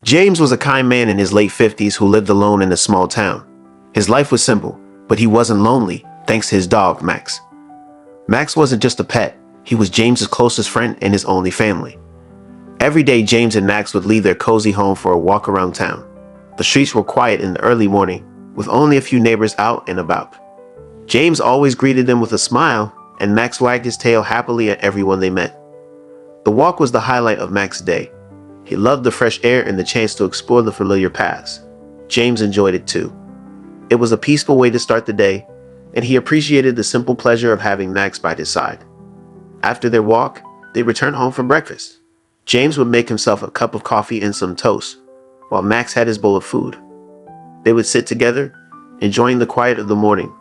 James was a kind man in his late 50s who lived alone in a small town. His life was simple, but he wasn't lonely thanks to his dog, Max. Max wasn't just a pet, he was James's closest friend and his only family. Every day, James and Max would leave their cozy home for a walk around town. The streets were quiet in the early morning, with only a few neighbors out and about. James always greeted them with a smile, and Max wagged his tail happily at everyone they met. The walk was the highlight of Max's day. He loved the fresh air and the chance to explore the familiar paths. James enjoyed it too. It was a peaceful way to start the day, and he appreciated the simple pleasure of having Max by his side. After their walk, they returned home for breakfast. James would make himself a cup of coffee and some toast, while Max had his bowl of food. They would sit together, enjoying the quiet of the morning.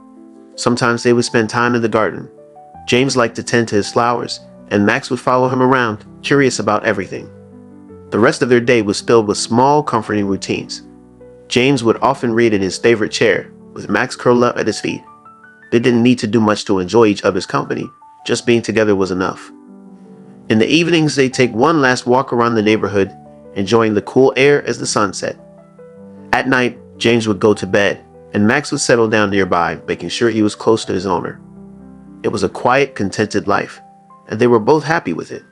Sometimes they would spend time in the garden. James liked to tend to his flowers, and Max would follow him around, curious about everything. The rest of their day was filled with small, comforting routines. James would often read in his favorite chair, with Max curled up at his feet. They didn't need to do much to enjoy each other's company, just being together was enough. In the evenings, they'd take one last walk around the neighborhood, enjoying the cool air as the sun set. At night, James would go to bed, and Max would settle down nearby, making sure he was close to his owner. It was a quiet, contented life, and they were both happy with it.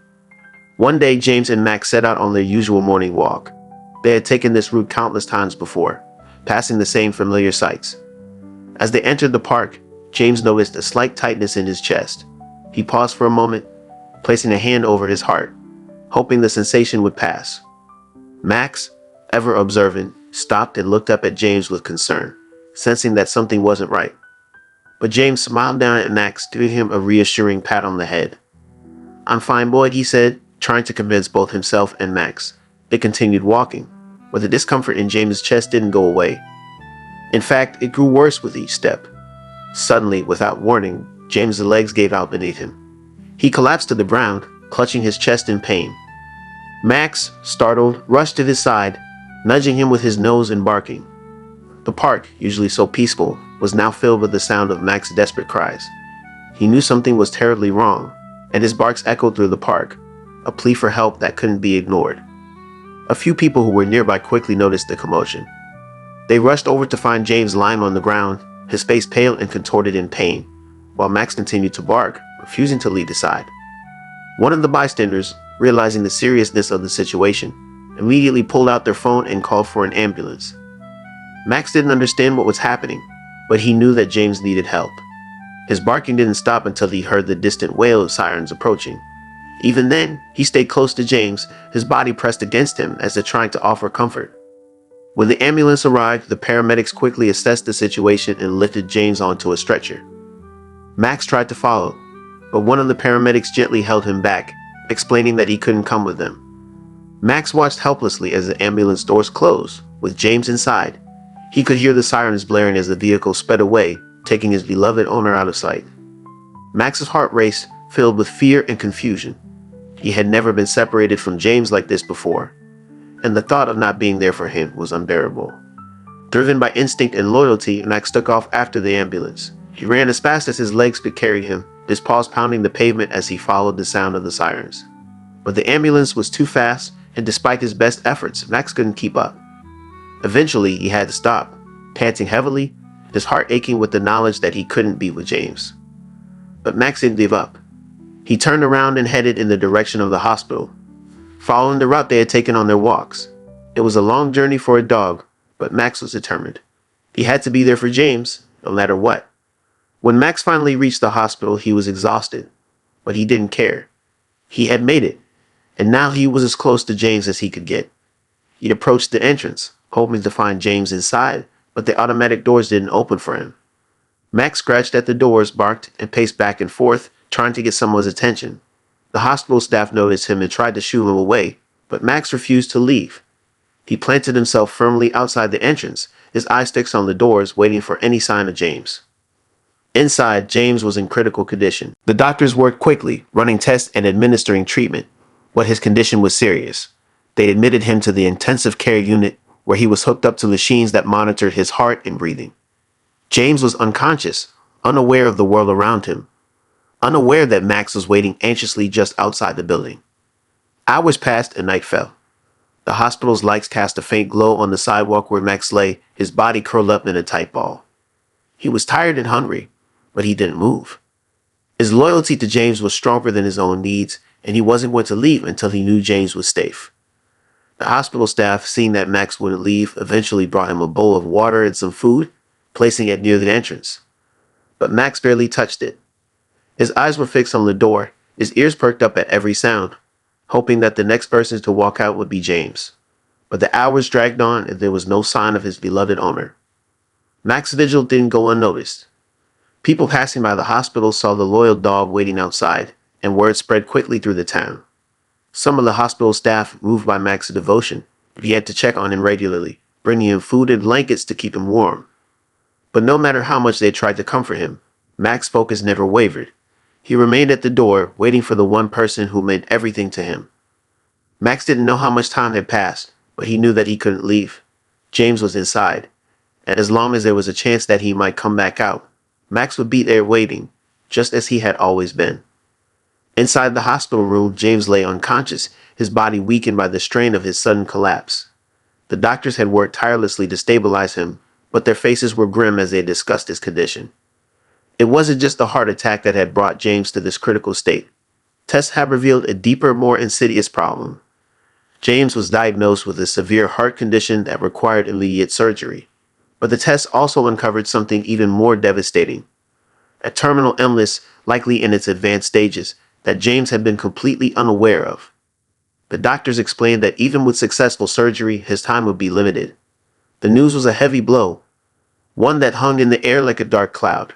One day, James and Max set out on their usual morning walk. They had taken this route countless times before, passing the same familiar sights. As they entered the park, James noticed a slight tightness in his chest. He paused for a moment, placing a hand over his heart, hoping the sensation would pass. Max, ever observant, stopped and looked up at James with concern, sensing that something wasn't right. But James smiled down at Max, giving him a reassuring pat on the head. "I'm fine, Boyd," he said, trying to convince both himself and Max. They continued walking, but the discomfort in James's chest didn't go away. In fact, it grew worse with each step. Suddenly, without warning, James's legs gave out beneath him. He collapsed to the ground, clutching his chest in pain. Max, startled, rushed to his side, nudging him with his nose and barking. The park, usually so peaceful, was now filled with the sound of Max's desperate cries. He knew something was terribly wrong, and his barks echoed through the park, a plea for help that couldn't be ignored. A few people who were nearby quickly noticed the commotion. They rushed over to find James lying on the ground, his face pale and contorted in pain, while Max continued to bark, refusing to leave his side. One of the bystanders, realizing the seriousness of the situation, immediately pulled out their phone and called for an ambulance. Max didn't understand what was happening, but he knew that James needed help. His barking didn't stop until he heard the distant wail of sirens approaching. Even then, he stayed close to James, his body pressed against him as if trying to offer comfort. When the ambulance arrived, the paramedics quickly assessed the situation and lifted James onto a stretcher. Max tried to follow, but one of the paramedics gently held him back, explaining that he couldn't come with them. Max watched helplessly as the ambulance doors closed, with James inside. He could hear the sirens blaring as the vehicle sped away, taking his beloved owner out of sight. Max's heart raced, filled with fear and confusion. He had never been separated from James like this before, and the thought of not being there for him was unbearable. Driven by instinct and loyalty, Max took off after the ambulance. He ran as fast as his legs could carry him, his paws pounding the pavement as he followed the sound of the sirens. But the ambulance was too fast, and despite his best efforts, Max couldn't keep up. Eventually, he had to stop, panting heavily, his heart aching with the knowledge that he couldn't be with James. But Max didn't give up. He turned around and headed in the direction of the hospital, following the route they had taken on their walks. It was a long journey for a dog, but Max was determined. He had to be there for James, no matter what. When Max finally reached the hospital, he was exhausted, but he didn't care. He had made it, and now he was as close to James as he could get. He approached the entrance, hoping to find James inside, but the automatic doors didn't open for him. Max scratched at the doors, barked, and paced back and forth, trying to get someone's attention. The hospital staff noticed him and tried to shoo him away, but Max refused to leave. He planted himself firmly outside the entrance, his eyes fixed on the doors, waiting for any sign of James. Inside, James was in critical condition. The doctors worked quickly, running tests and administering treatment, but his condition was serious. They admitted him to the intensive care unit, where he was hooked up to machines that monitored his heart and breathing. James was unconscious, unaware of the world around him, unaware that Max was waiting anxiously just outside the building. Hours passed and night fell. The hospital's lights cast a faint glow on the sidewalk where Max lay, his body curled up in a tight ball. He was tired and hungry, but he didn't move. His loyalty to James was stronger than his own needs, and he wasn't going to leave until he knew James was safe. The hospital staff, seeing that Max wouldn't leave, eventually brought him a bowl of water and some food, placing it near the entrance. But Max barely touched it. His eyes were fixed on the door, his ears perked up at every sound, hoping that the next person to walk out would be James. But the hours dragged on and there was no sign of his beloved owner. Max's vigil didn't go unnoticed. People passing by the hospital saw the loyal dog waiting outside, and word spread quickly through the town. Some of the hospital staff, moved by Max's devotion, began to check on him regularly, bringing him food and blankets to keep him warm. But no matter how much they tried to comfort him, Max's focus never wavered. He remained at the door, waiting for the one person who meant everything to him. Max didn't know how much time had passed, but he knew that he couldn't leave. James was inside, and as long as there was a chance that he might come back out, Max would be there waiting, just as he had always been. Inside the hospital room, James lay unconscious, his body weakened by the strain of his sudden collapse. The doctors had worked tirelessly to stabilize him, but their faces were grim as they discussed his condition. It wasn't just the heart attack that had brought James to this critical state. Tests had revealed a deeper, more insidious problem. James was diagnosed with a severe heart condition that required immediate surgery. But the tests also uncovered something even more devastating. A terminal illness, likely in its advanced stages, that James had been completely unaware of. The doctors explained that even with successful surgery, his time would be limited. The news was a heavy blow, one that hung in the air like a dark cloud.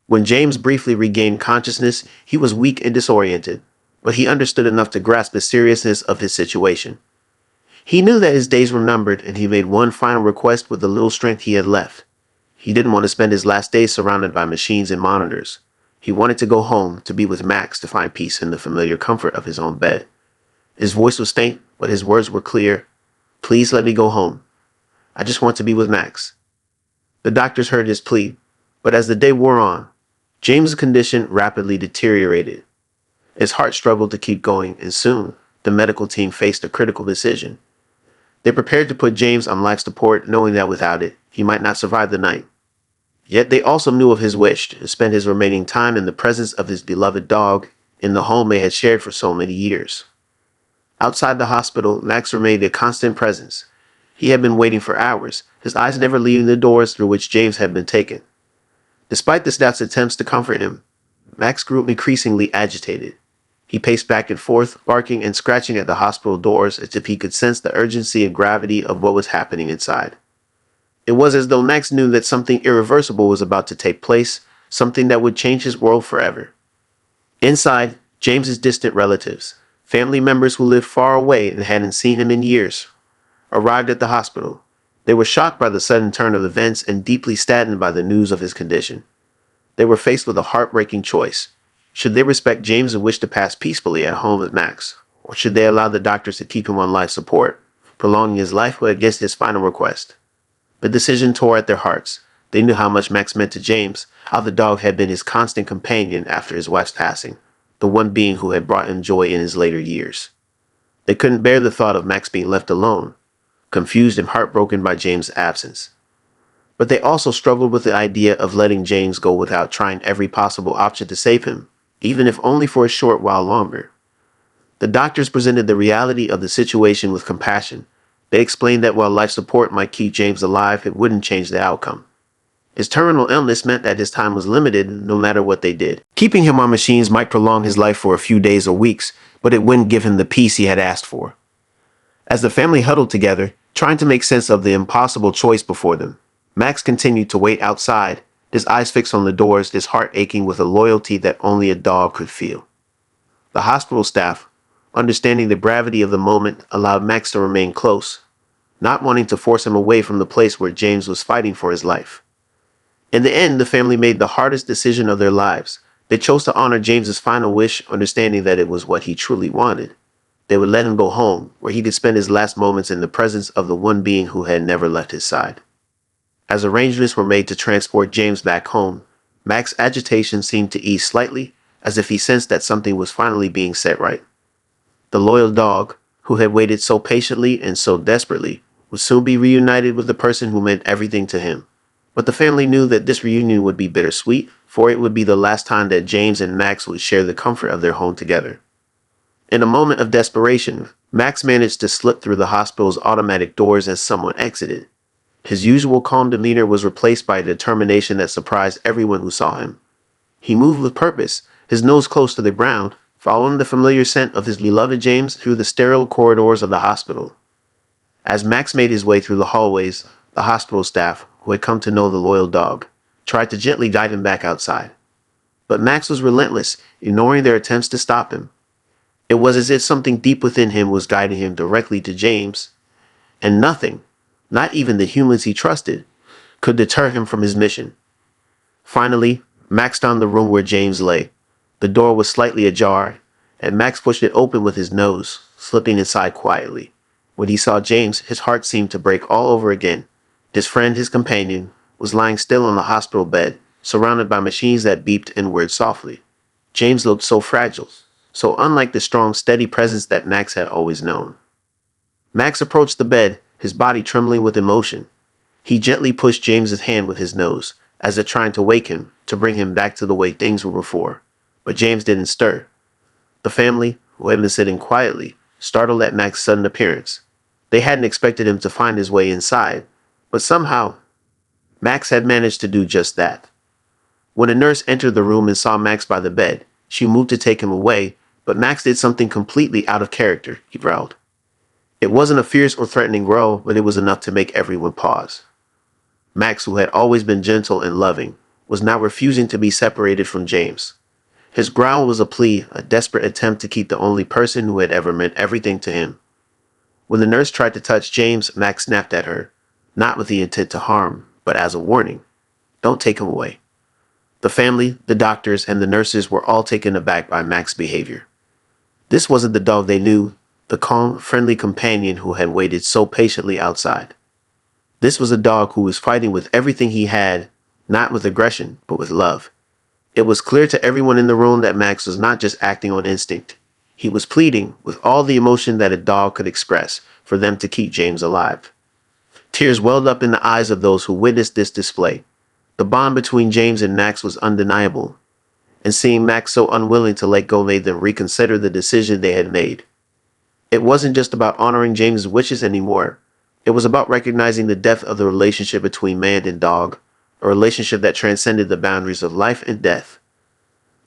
When James briefly regained consciousness, he was weak and disoriented, but he understood enough to grasp the seriousness of his situation. He knew that his days were numbered, and he made one final request with the little strength he had left. He didn't want to spend his last days surrounded by machines and monitors. He wanted to go home, to be with Max, to find peace in the familiar comfort of his own bed. His voice was faint, but his words were clear. "Please let me go home. I just want to be with Max." The doctors heard his plea, but as the day wore on, James's condition rapidly deteriorated. His heart struggled to keep going, and soon, the medical team faced a critical decision. They prepared to put James on life support, knowing that without it, he might not survive the night. Yet they also knew of his wish to spend his remaining time in the presence of his beloved dog, in the home they had shared for so many years. Outside the hospital, Max remained a constant presence. He had been waiting for hours, his eyes never leaving the doors through which James had been taken. Despite the staff's attempts to comfort him, Max grew increasingly agitated. He paced back and forth, barking and scratching at the hospital doors as if he could sense the urgency and gravity of what was happening inside. It was as though Max knew that something irreversible was about to take place, something that would change his world forever. Inside, James's distant relatives, family members who lived far away and hadn't seen him in years, arrived at the hospital. They were shocked by the sudden turn of events and deeply saddened by the news of his condition. They were faced with a heartbreaking choice. Should they respect James and wish to pass peacefully at home with Max, or should they allow the doctors to keep him on life support, prolonging his life but against his final request? The decision tore at their hearts. They knew how much Max meant to James, how the dog had been his constant companion after his wife's passing, the one being who had brought him joy in his later years. They couldn't bear the thought of Max being left alone, confused and heartbroken by James' absence. But they also struggled with the idea of letting James go without trying every possible option to save him, even if only for a short while longer. The doctors presented the reality of the situation with compassion. They explained that while life support might keep James alive, it wouldn't change the outcome. His terminal illness meant that his time was limited no matter what they did. Keeping him on machines might prolong his life for a few days or weeks, but it wouldn't give him the peace he had asked for. As the family huddled together, trying to make sense of the impossible choice before them, Max continued to wait outside, his eyes fixed on the doors, his heart aching with a loyalty that only a dog could feel. The hospital staff, understanding the gravity of the moment, allowed Max to remain close, not wanting to force him away from the place where James was fighting for his life. In the end, the family made the hardest decision of their lives. They chose to honor James's final wish, understanding that it was what he truly wanted. They would let him go home, where he could spend his last moments in the presence of the one being who had never left his side. As arrangements were made to transport James back home, Max's agitation seemed to ease slightly, as if he sensed that something was finally being set right. The loyal dog, who had waited so patiently and so desperately, would soon be reunited with the person who meant everything to him. But the family knew that this reunion would be bittersweet, for it would be the last time that James and Max would share the comfort of their home together. In a moment of desperation, Max managed to slip through the hospital's automatic doors as someone exited. His usual calm demeanor was replaced by a determination that surprised everyone who saw him. He moved with purpose, his nose close to the ground, following the familiar scent of his beloved James through the sterile corridors of the hospital. As Max made his way through the hallways, the hospital staff, who had come to know the loyal dog, tried to gently guide him back outside. But Max was relentless, ignoring their attempts to stop him. It was as if something deep within him was guiding him directly to James, and nothing, not even the humans he trusted, could deter him from his mission. Finally, Max found the room where James lay. The door was slightly ajar, and Max pushed it open with his nose, slipping inside quietly. When he saw James, his heart seemed to break all over again. His friend, his companion, was lying still on the hospital bed, surrounded by machines that beeped and whirred softly. James looked so fragile, so unlike the strong, steady presence that Max had always known. Max approached the bed, his body trembling with emotion. He gently pushed James's hand with his nose, as if trying to wake him, to bring him back to the way things were before. But James didn't stir. The family, who had been sitting quietly, startled at Max's sudden appearance. They hadn't expected him to find his way inside, but somehow, Max had managed to do just that. When a nurse entered the room and saw Max by the bed, she moved to take him away, but Max did something completely out of character, he growled. It wasn't a fierce or threatening growl, but it was enough to make everyone pause. Max, who had always been gentle and loving, was now refusing to be separated from James. His growl was a plea, a desperate attempt to keep the only person who had ever meant everything to him. When the nurse tried to touch James, Max snapped at her, not with the intent to harm, but as a warning. Don't take him away. The family, the doctors, and the nurses were all taken aback by Max's behavior. This wasn't the dog they knew, the calm, friendly companion who had waited so patiently outside. This was a dog who was fighting with everything he had, not with aggression, but with love. It was clear to everyone in the room that Max was not just acting on instinct. He was pleading, with all the emotion that a dog could express, for them to keep James alive. Tears welled up in the eyes of those who witnessed this display. The bond between James and Max was undeniable, and seeing Max so unwilling to let go made them reconsider the decision they had made. It wasn't just about honoring James's wishes anymore. It was about recognizing the depth of the relationship between man and dog, a relationship that transcended the boundaries of life and death.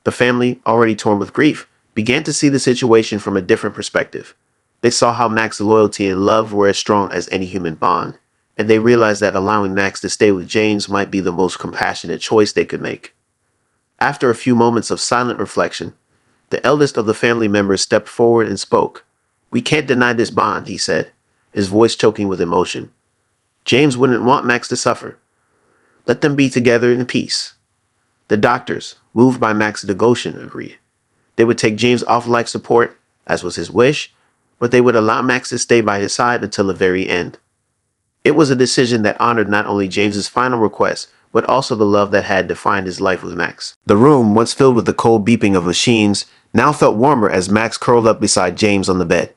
The family, already torn with grief, began to see the situation from a different perspective. They saw how Max's loyalty and love were as strong as any human bond, and they realized that allowing Max to stay with James might be the most compassionate choice they could make. After a few moments of silent reflection, the eldest of the family members stepped forward and spoke. "We can't deny this bond," he said, his voice choking with emotion. "James wouldn't want Max to suffer. Let them be together in peace." The doctors, moved by Max's devotion, agreed. They would take James off life support, as was his wish, but they would allow Max to stay by his side until the very end. It was a decision that honored not only James's final request, but also the love that had defined his life with Max. The room, once filled with the cold beeping of machines, now felt warmer as Max curled up beside James on the bed.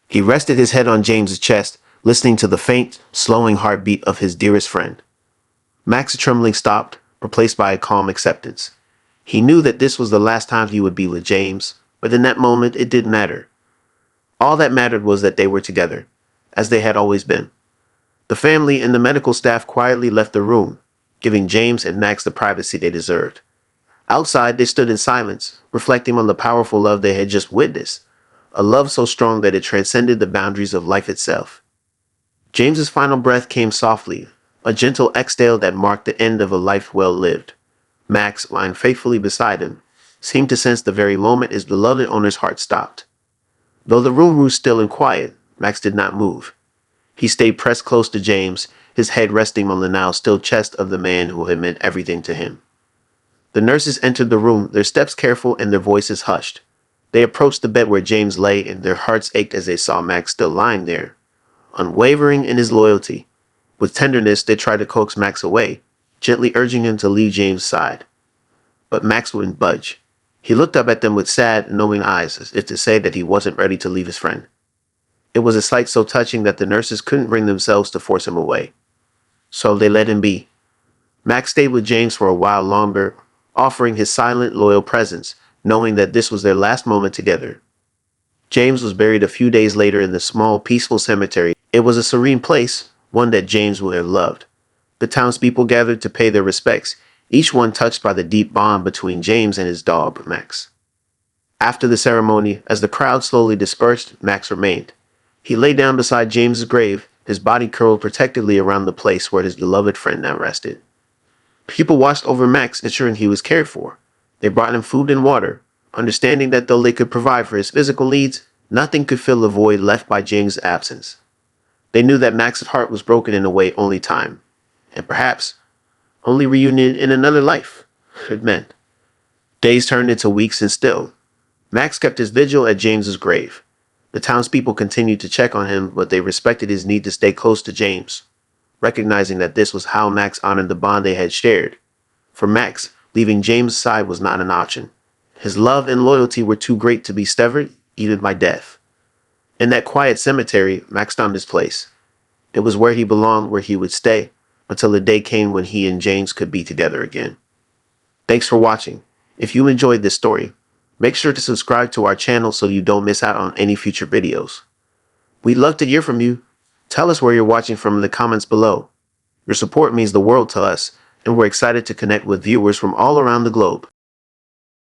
He rested his head on James's chest, listening to the faint, slowing heartbeat of his dearest friend. Max's trembling stopped, replaced by a calm acceptance. He knew that this was the last time he would be with James, but in that moment it didn't matter. All that mattered was that they were together, as they had always been. The family and the medical staff quietly left the room, giving James and Max the privacy they deserved. Outside, they stood in silence, reflecting on the powerful love they had just witnessed, a love so strong that it transcended the boundaries of life itself. James's final breath came softly, a gentle exhale that marked the end of a life well lived. Max, lying faithfully beside him, seemed to sense the very moment his beloved owner's heart stopped. Though the room grew still and quiet, Max did not move. He stayed pressed close to James, his head resting on the now still chest of the man who had meant everything to him. The nurses entered the room, their steps careful and their voices hushed. They approached the bed where James lay, and their hearts ached as they saw Max still lying there, unwavering in his loyalty. With tenderness, they tried to coax Max away, gently urging him to leave James' side. But Max wouldn't budge. He looked up at them with sad, knowing eyes, as if to say that he wasn't ready to leave his friend. It was a sight so touching that the nurses couldn't bring themselves to force him away. So they let him be. Max stayed with James for a while longer, offering his silent, loyal presence, knowing that this was their last moment together. James was buried a few days later in the small, peaceful cemetery. It was a serene place, one that James would have loved. The townspeople gathered to pay their respects, each one touched by the deep bond between James and his dog, Max. After the ceremony, as the crowd slowly dispersed, Max remained. He lay down beside James's grave, his body curled protectively around the place where his beloved friend now rested. People watched over Max, ensuring he was cared for. They brought him food and water, understanding that though they could provide for his physical needs, nothing could fill the void left by James' absence. They knew that Max's heart was broken in a way only time, and perhaps only reunion in another life could mend. Days turned into weeks and still, Max kept his vigil at James's grave. The townspeople continued to check on him, but they respected his need to stay close to James, recognizing that this was how Max honored the bond they had shared. For Max, leaving James' side was not an option. His love and loyalty were too great to be severed, even by death. In that quiet cemetery, Max found his place. It was where he belonged, where he would stay, until the day came when he and James could be together again. Thanks for watching. If you enjoyed this story, make sure to subscribe to our channel so you don't miss out on any future videos. We'd love to hear from you. Tell us where you're watching from in the comments below. Your support means the world to us, and we're excited to connect with viewers from all around the globe.